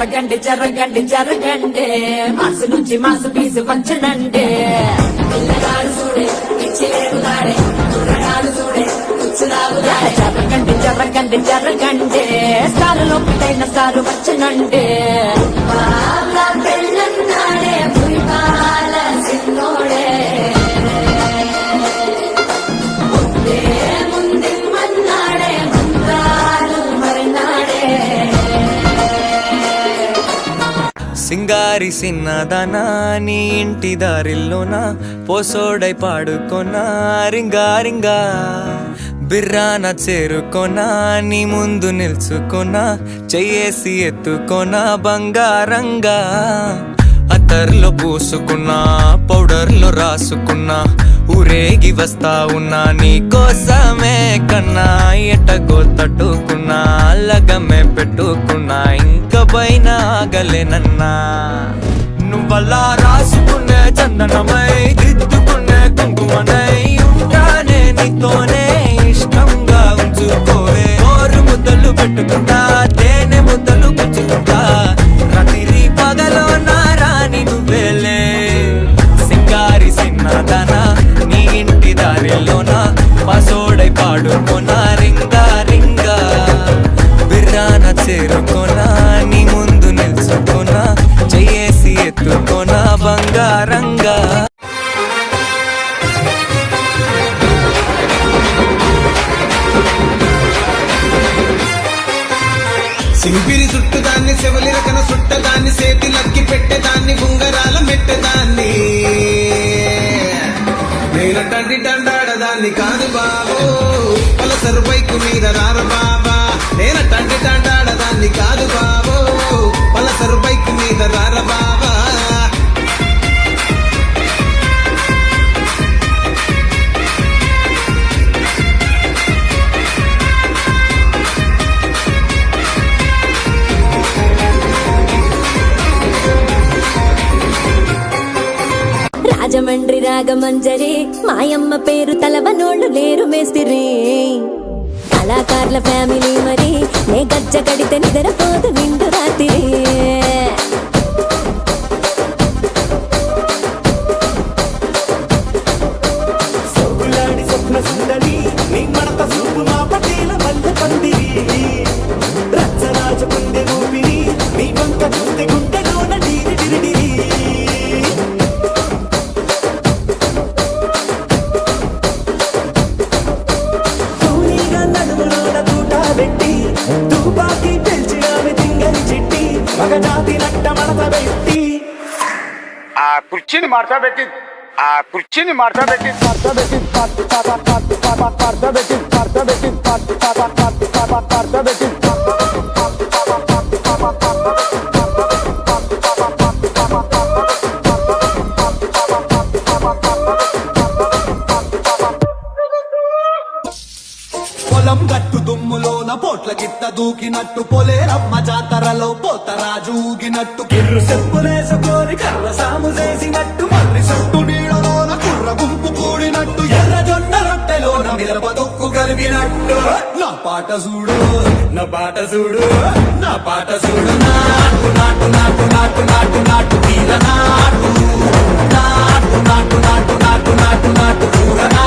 జరగండి జరగండి జరగండి మాసు నుంచి మాసు పీసు పంచనండి పిల్లగాడు చూడే పిచ్చిలేగులాడే కుర్రగాడు చూడే కుచ్చులాగులాడే జరగండి జరగండి జరగండి స్టారులో పుట్టైన స్టారు వచ్చనండి పెళ్ళన్నాడే పురిపాల సిన్నోడే సింగారి సిన్నదనా నీ ఇంటి దారిల్లోనా పోసోడై పాడుకొనా రింగా రింగా బిర్రాన చేరుకొనా నీ ముందు నిల్చుకొనా చెయ్యేసి ఎత్తుకొనా బంగారంగా అత్తర్లో పూసుకున్నా పౌడర్లో రాసుకున్నా ఊరేగి వస్తా ఉన్నా నీ కోసమే కన్నా ఎటగో తట్టుకున్నా లగమే పెట్టుకున్నా ఇంక పైన ఆగలేనన్నా నువ్వలా రాసుకునే చందనమై దిద్దుకునే కుంకుమనై ఉంటానే నీతోనే ఇష్టంగా ఉంచుకోవే కోరు ముద్దలు పెట్టుకుంటా తేనె ముద్దలు పుచ్చుకుంటా రాత్రి పగలో నా రాణి నువ్వేలే సింగారి సిన్నదనా నీ ఇంటి దారిలోన పసోడై పాడుకోనా రింగా రింగా బిర్రాన చేరుకోనా నీ ముందు నిల్చుకోనా చెయ్యేసి ఎత్తుకోనా బంగారంగా సింపిరి చుట్టుదాన్ని చెవలి రకన చుట్టదాన్ని సేతి లక్కి పెట్టేదాన్ని ఉంగరాల మెట్టదాన్ని నేనటండి దండాడదాన్ని కాదు బాబు పలసరు బైకు మీద రార బాబా నేనటండి దండాడదాన్ని కాదు బాబు పలసరు బైకు మీద రార బాబా రాజమండ్రి రాగమంజరి మాయమ్మ పేరు తలవనోళ్ళు లేరు మేస్తిరి కళాకారుల ఫ్యామిలీ మరి నే గజ్జ కడితే నిద్రపోదు నిండు రాత్రి సొగ్గులాడి స్వప్న సుందరి నీ మడత చూపు మా పటేల మల్లె పందిరి రచ్చరాజ పొందె ఊపిరి నీ వంక చూస్తే గుండెలోన డీరి డిరిడిరి తూనీగా నడుములోన తూట పెట్టి తుపాకి పెంచినావి తింగని చిట్టి మగజాతి నట్ట మడత పెట్టి ఆ కుర్చీని మార్చబెట్టి పొలం గట్టు దుమ్ములోన పోట్ల గిత్త దూకినట్టు పొలేరమ్మ జాతరలో పోతరాజు ఊగినట్టు కిర్రు చెప్పులేసుకొని కర్ర సాము చేసినట్టు మర్రి చుట్టు నీడలోన కుర్ర గుంపు కూడినట్టు ఎర్ర జొన్న రొట్టెలోన మిరప దొక్కు కలిపినట్టు నా పాట చూడు నా పాట చూడు నా పాట చూడు నాటు నాటు నాటు నాటు నాటు నాటు తీర నాటు నాటు నాటు నాటు నాటు నాటు నాటు నాటు